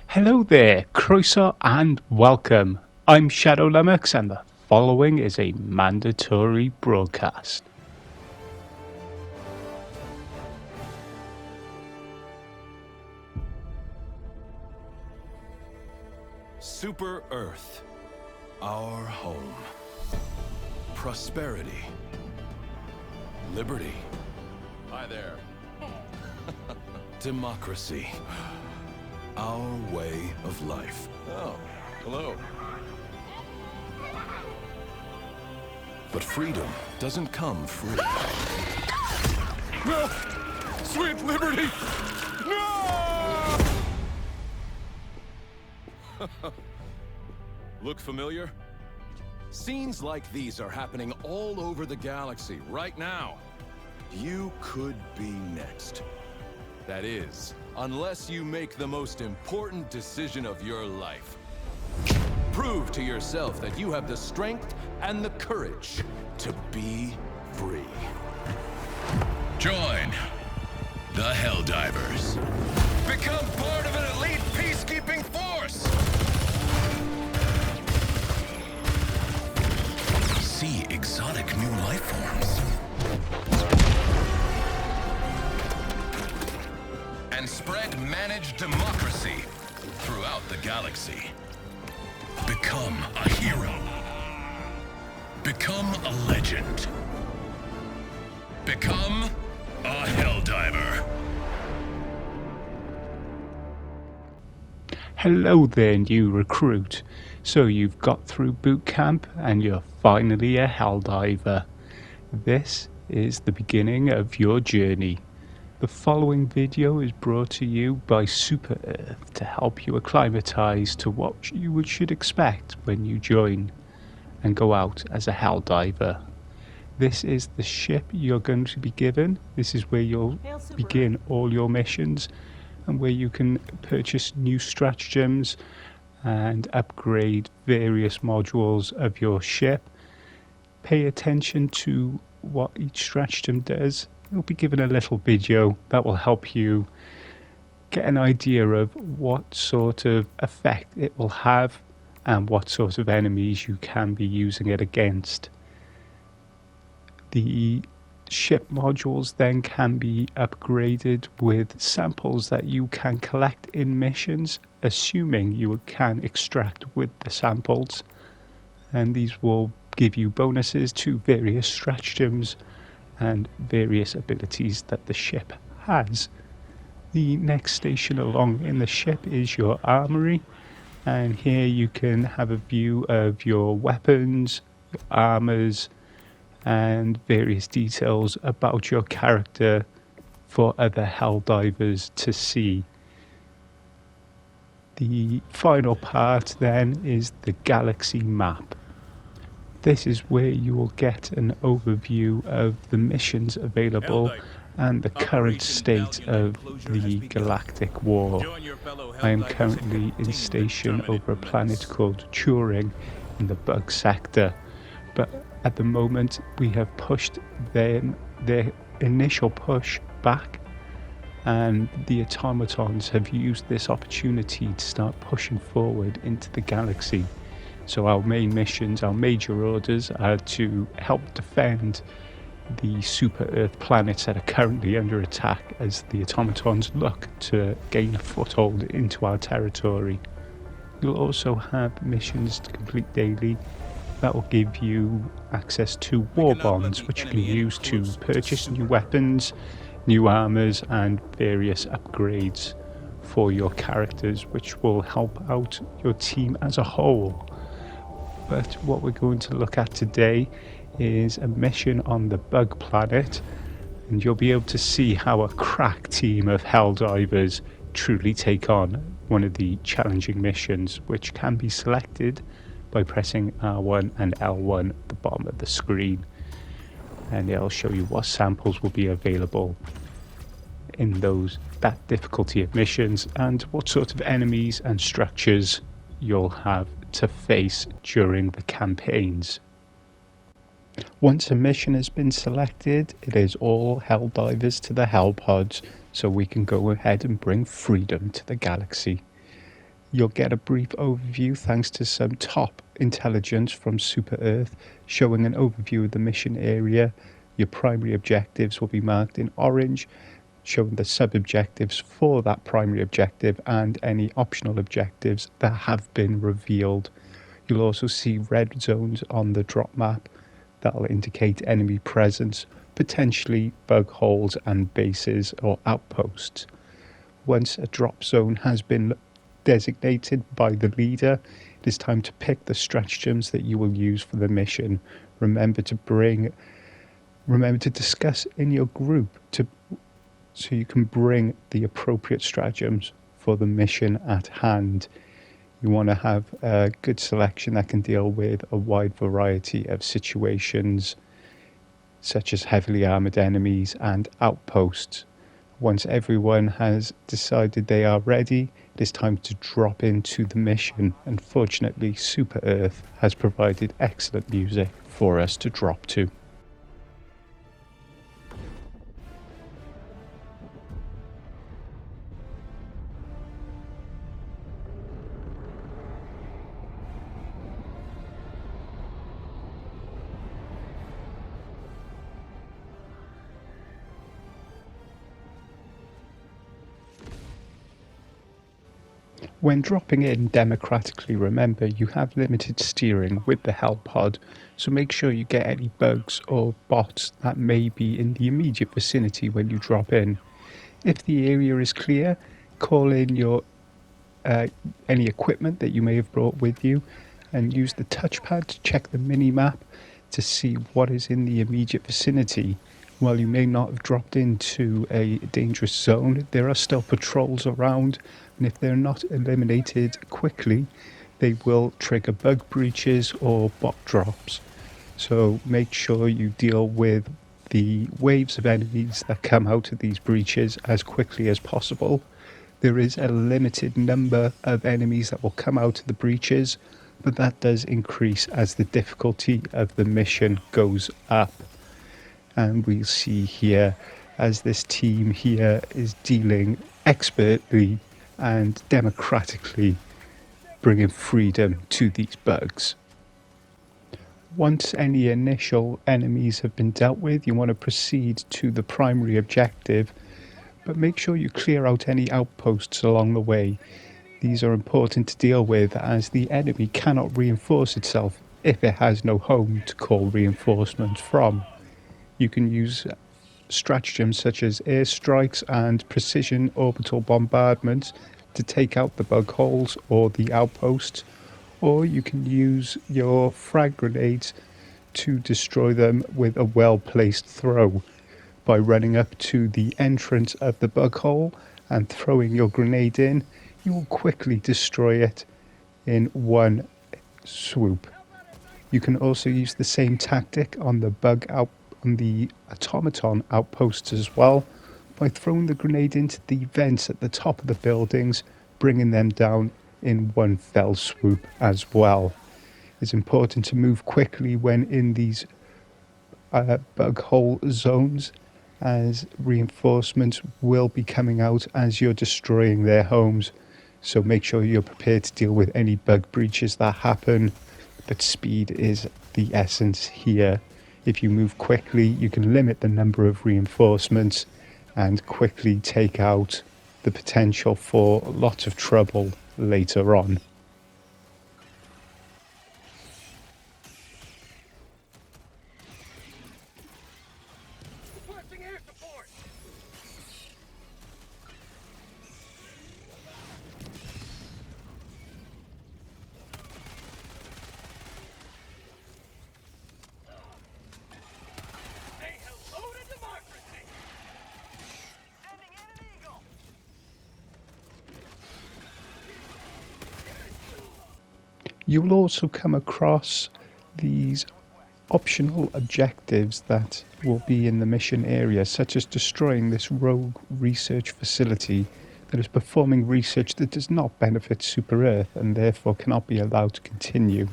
Hello there, croeso and welcome. I'm Shadow Lummox and the following is a mandatory broadcast. Super Earth, our home. Prosperity. Liberty. Hi there. Democracy. Our way of life. Oh, hello. But freedom doesn't come free. No! Sweet liberty! No! Look familiar? Scenes like these are happening all over the galaxy right now. You could be next. That is, unless you make the most important decision of your life. Prove to yourself that you have the strength and the courage to be free. Join the Helldivers. Become part of an elite peacekeeping force. See exotic new life forms. And spread managed democracy throughout the galaxy. Become a hero. Become a legend. Become a Helldiver. Hello there, new recruit. So you've got through boot camp and you're finally a Helldiver. This is the beginning of your journey. The following video is brought to you by Super Earth to help you acclimatize to what you should expect when you join and go out as a Helldiver. This is the ship you're going to be given. This is where you'll begin all your missions and where you can purchase new stratagems and upgrade various modules of your ship. Pay attention to what each stratagem does. You'll be given a little video that will help you get an idea of what sort of effect it will have and what sort of enemies you can be using it against. The ship modules then can be upgraded with samples that you can collect in missions, assuming you can extract with the samples, and these will give you bonuses to various stratagems and various abilities that the ship has. The next station along in the ship is your armory, and here you can have a view of your weapons, your armors, and various details about your character for other Helldivers to see. The final part then is the galaxy map. This is where you will get an overview of the missions available and the current state of the galactic war. I am currently in station over a planet called Turing in the bug sector, but at the moment we have pushed their initial push back, and the automatons have used this opportunity to start pushing forward into the galaxy. So our main missions, our major orders, are to help defend the Super Earth planets that are currently under attack as the automatons look to gain a foothold into our territory. You'll also have missions to complete daily that will give you access to war bonds, which you can use to purchase new weapons, new armors, and various upgrades for your characters, which will help out your team as a whole. But what we're going to look at today is a mission on the bug planet, and you'll be able to see how a crack team of Helldivers truly take on one of the challenging missions, which can be selected by pressing R1 and L1 at the bottom of the screen, and it'll show you what samples will be available in that difficulty of missions and what sort of enemies and structures you'll have to face during the campaigns. Once a mission has been selected, it is all Helldivers to the Hellpods, so we can go ahead and bring freedom to the galaxy. You'll get a brief overview thanks to some top intelligence from Super Earth showing an overview of the mission area. Your primary objectives will be marked in orange, showing the sub-objectives for that primary objective and any optional objectives that have been revealed. You'll also see red zones on the drop map that'll indicate enemy presence, potentially bug holes and bases or outposts. Once a drop zone has been designated by the leader, it is time to pick the stratagems that you will use for the mission. Remember to discuss in your group so you can bring the appropriate stratagems for the mission at hand. You want to have a good selection that can deal with a wide variety of situations, such as heavily armoured enemies and outposts. Once everyone has decided they are ready, it is time to drop into the mission. Unfortunately, Super Earth has provided excellent music for us to drop to. When dropping in democratically, remember you have limited steering with the Hellpod, so make sure you get any bugs or bots that may be in the immediate vicinity when you drop in. If the area is clear, call in your any equipment that you may have brought with you and use the touchpad to check the mini-map to see what is in the immediate vicinity. While you may not have dropped into a dangerous zone, there are still patrols around, and if they're not eliminated quickly, they will trigger bug breaches or bot drops. So make sure you deal with the waves of enemies that come out of these breaches as quickly as possible. There is a limited number of enemies that will come out of the breaches, but that does increase as the difficulty of the mission goes up. And we'll see here as this team here is dealing expertly and democratically, bringing freedom to these bugs. Once any initial enemies have been dealt with, you want to proceed to the primary objective, but make sure you clear out any outposts along the way. These are important to deal with as the enemy cannot reinforce itself if it has no home to call reinforcements from. You can use stratagems such as airstrikes and precision orbital bombardment to take out the bug holes or the outposts, or you can use your frag grenades to destroy them with a well-placed throw. By running up to the entrance of the bug hole and throwing your grenade in, you will quickly destroy it in one swoop. You can also use the same tactic on the automaton outposts as well, by throwing the grenade into the vents at the top of the buildings, bringing them down in one fell swoop as well. It's important to move quickly when in these bug hole zones, as reinforcements will be coming out as you're destroying their homes, so make sure you're prepared to deal with any bug breaches that happen, but speed is the essence here. If you move quickly, you can limit the number of reinforcements and quickly take out the potential for lots of trouble later on. You'll also come across these optional objectives that will be in the mission area, such as destroying this rogue research facility that is performing research that does not benefit Super Earth and therefore cannot be allowed to continue.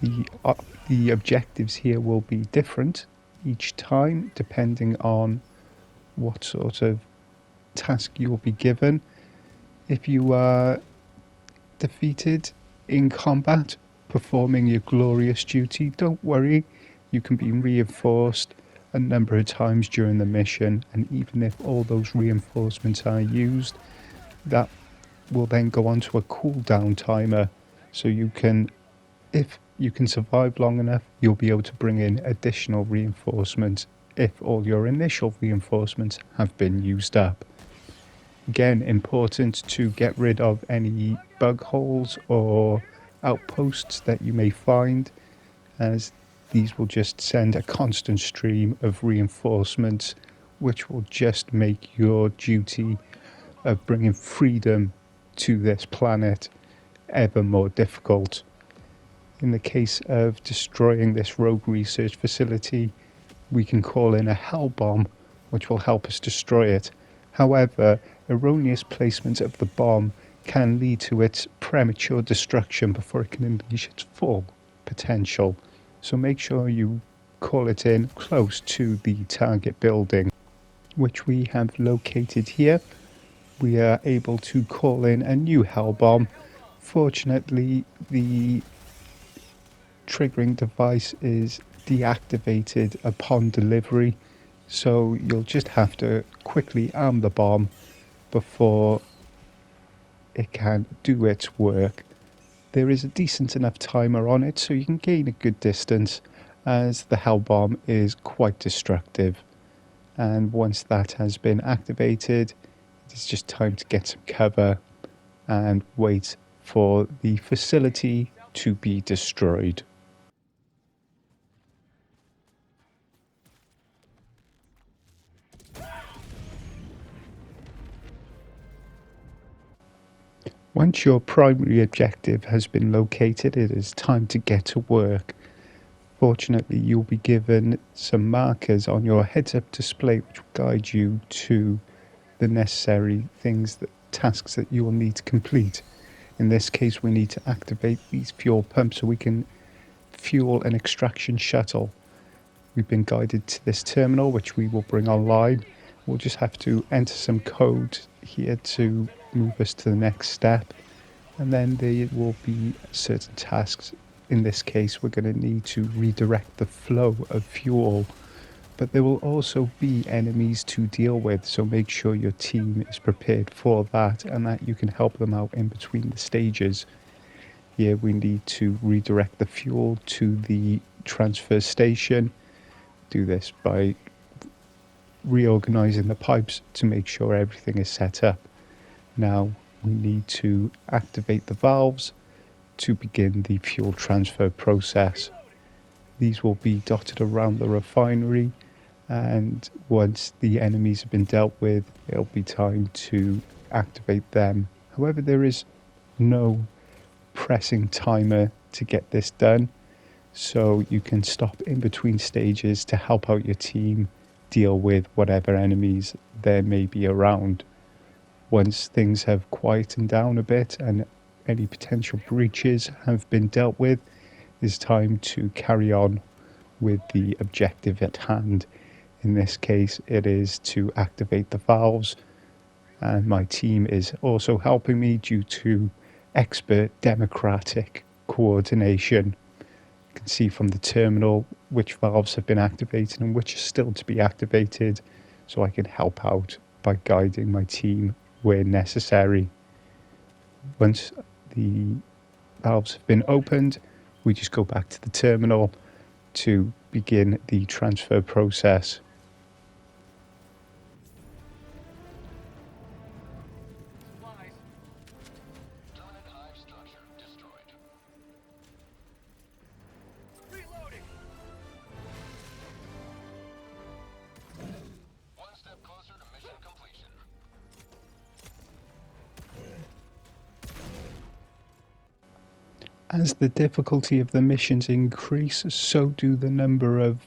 The objectives here will be different each time depending on what sort of task you'll be given. If you are defeated in combat performing your glorious duty, don't worry, you can be reinforced a number of times during the mission, and even if all those reinforcements are used, that will then go on to a cooldown timer, so you can, if you can survive long enough, you'll be able to bring in additional reinforcements if all your initial reinforcements have been used up. Again, important to get rid of any bug holes or outposts that you may find, as these will just send a constant stream of reinforcements, which will just make your duty of bringing freedom to this planet ever more difficult. In the case of destroying this rogue research facility, we can call in a hell bomb, which will help us destroy it. However, erroneous placement of the bomb can lead to its premature destruction before it can unleash its full potential. So make sure you call it in close to the target building, which we have located here. We are able to call in a new hell bomb. Fortunately, the triggering device is deactivated upon delivery, so you'll just have to quickly arm the bomb before it can do its work. There is a decent enough timer on it so you can gain a good distance, as the hell bomb is quite destructive. And once that has been activated, it's just time to get some cover and wait for the facility to be destroyed. Once your primary objective has been located, it is time to get to work. Fortunately, you'll be given some markers on your heads-up display which will guide you to the necessary tasks that you will need to complete. In this case, we need to activate these fuel pumps so we can fuel an extraction shuttle. We've been guided to this terminal, which we will bring online. We'll just have to enter some code here to move us to the next step, and then there will be certain tasks. In this case, we're going to need to redirect the flow of fuel, but there will also be enemies to deal with, so make sure your team is prepared for that and that you can help them out in between the stages. Here we need to redirect the fuel to the transfer station. Do this by reorganizing the pipes to make sure everything is set up. Now we need to activate the valves to begin the fuel transfer process. These will be dotted around the refinery, and once the enemies have been dealt with, it'll be time to activate them. However, there is no pressing timer to get this done, so you can stop in between stages to help out your team deal with whatever enemies there may be around. Once things have quietened down a bit and any potential breaches have been dealt with, it's time to carry on with the objective at hand. In this case, it is to activate the valves, and my team is also helping me due to expert democratic coordination. You can see from the terminal which valves have been activated and which are still to be activated, so I can help out by guiding my team where necessary. Once the valves have been opened, we just go back to the terminal to begin the transfer process. As the difficulty of the missions increase, so do the number of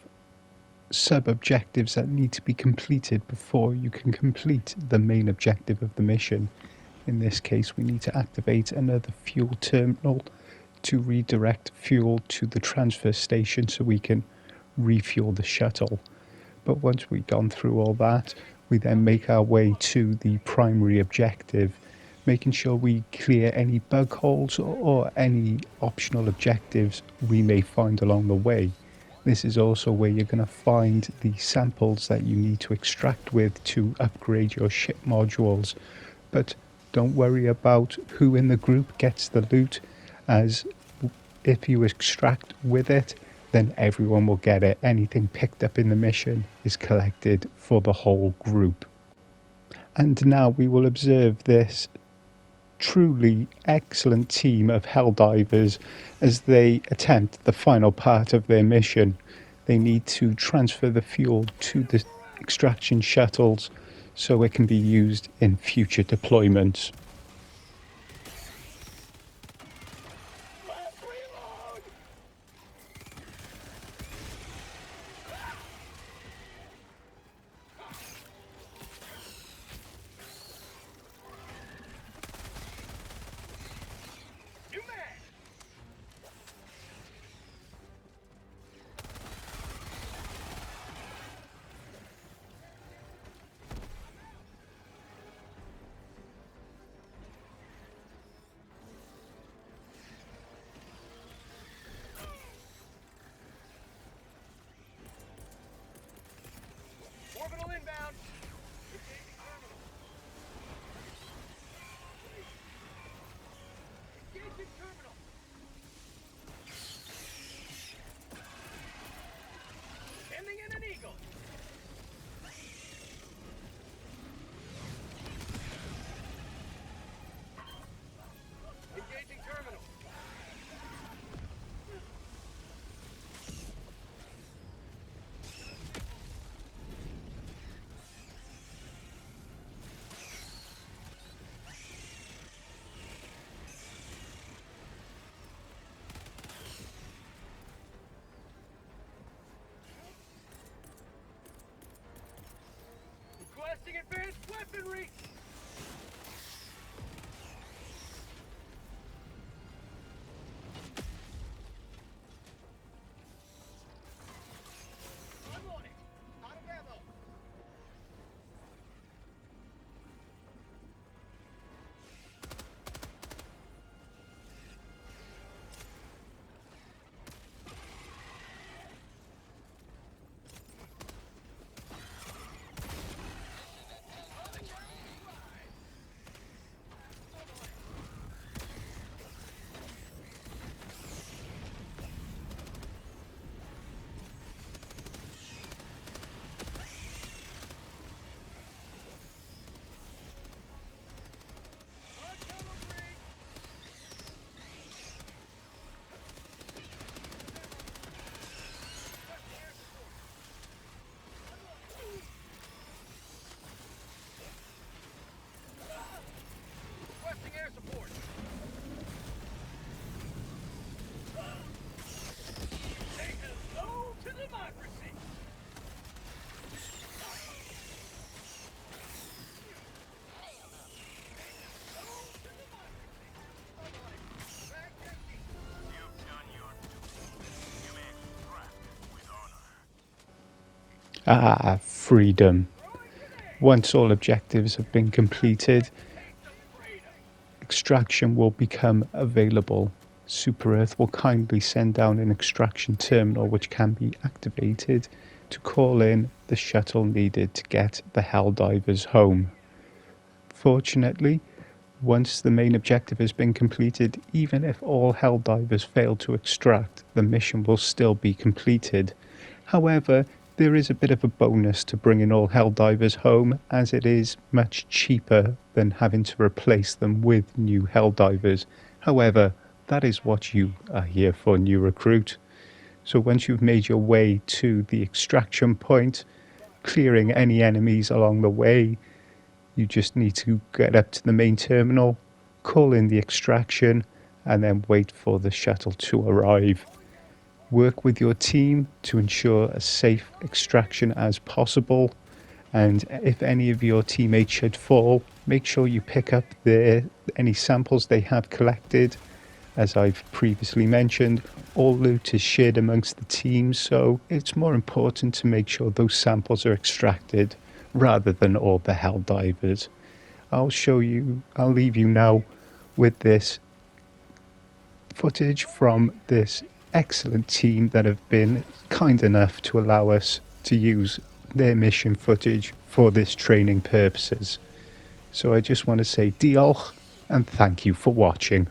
sub-objectives that need to be completed before you can complete the main objective of the mission. In this case, we need to activate another fuel terminal to redirect fuel to the transfer station so we can refuel the shuttle. But once we've gone through all that, we then make our way to the primary objective, making sure we clear any bug holes or any optional objectives we may find along the way. This is also where you're going to find the samples that you need to extract with to upgrade your ship modules. But don't worry about who in the group gets the loot, as if you extract with it, then everyone will get it. Anything picked up in the mission is collected for the whole group. And now we will observe this truly excellent team of Helldivers as they attempt the final part of their mission. They need to transfer the fuel to the extraction shuttles so it can be used in future deployments. Orbital inbound. Engaging terminal. Sending in an eagle. Engaging terminal. Requesting advanced weaponry! I'm on it! Out of ammo! Requesting air support. Say hello to democracy. You've done your duty. You may extract with honor. Ah, freedom. Once all objectives have been completed, extraction will become available. Super Earth will kindly send down an extraction terminal which can be activated to call in the shuttle needed to get the Helldivers home. Fortunately, once the main objective has been completed, even if all Helldivers fail to extract, the mission will still be completed. However, there is a bit of a bonus to bringing all Helldivers home, as it is much cheaper than having to replace them with new Helldivers. However, that is what you are here for, new recruit. So once you've made your way to the extraction point, clearing any enemies along the way, you just need to get up to the main terminal, call in the extraction, and then wait for the shuttle to arrive. Work with your team to ensure a safe extraction as possible, and if any of your teammates should fall, make sure you pick up any samples they have collected As I've previously mentioned, all loot is shared amongst the team, so it's more important to make sure those samples are extracted rather than all the Helldivers. I'll leave you now with this footage from this excellent team that have been kind enough to allow us to use their mission footage for this training purposes. So I just want to say diolch and thank you for watching.